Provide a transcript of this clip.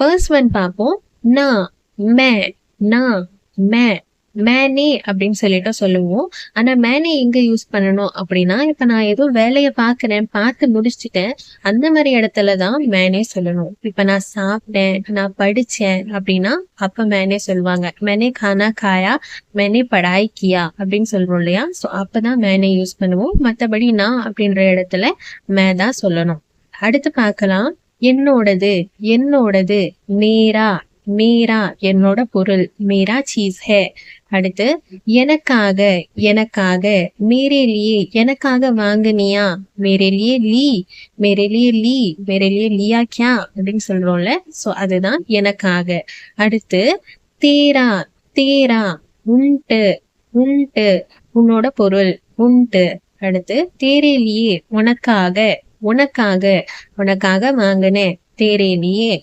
First one பார்ப்போம். நா, மே, நா, மே, மேனே அப்படின்னு சொல்லிட்டு சொல்லுவோம். ஆனா மேனே எங்க யூஸ் பண்ணணும் அப்படின்னா, இப்ப நான் ஏதோ வேலைய பாக்குறேன், பார்த்து முடிச்சுட்டேன், அந்த மாதிரி இடத்துலதான் மேனே சொல்லணும். இப்ப நான் சாப்பிட்டேன், நான் படிச்சேன் அப்படின்னா அப்ப மேனே சொல்லுவாங்க. மேனே கானா காயா, மேனே படாய் கியா அப்படின்னு சொல்றோம் இல்லையா? சோ அப்பதான் மேனே யூஸ் பண்ணுவோம். மத்தபடி நான் அப்படின்ற இடத்துல மே தான் சொல்லணும். அடுத்து பார்க்கலாம். என்னோடது, என்னோடது, மேரா, மேரா என்னோட பொருள், மேரா சீஸ் ஹே. அடுத்து எனக்காக, எனக்காக, மேரே லியே எனக்காக வாங்குனியா, மேரே லியே லீ, மேரே லியே லீ, மேரே லியே லியா கியா அப்படின்னு சொல்றோம்ல. சோ அதுதான் எனக்காக. அடுத்து தேரா, தேரா, உன்ட்டு, உன்ட்டு உன்னோட பொருள், உன்ட்டு. அடுத்து தேரே லியே உனக்காக, உனக்காக, உனக்காக வாங்குனேன், தேரே லியே.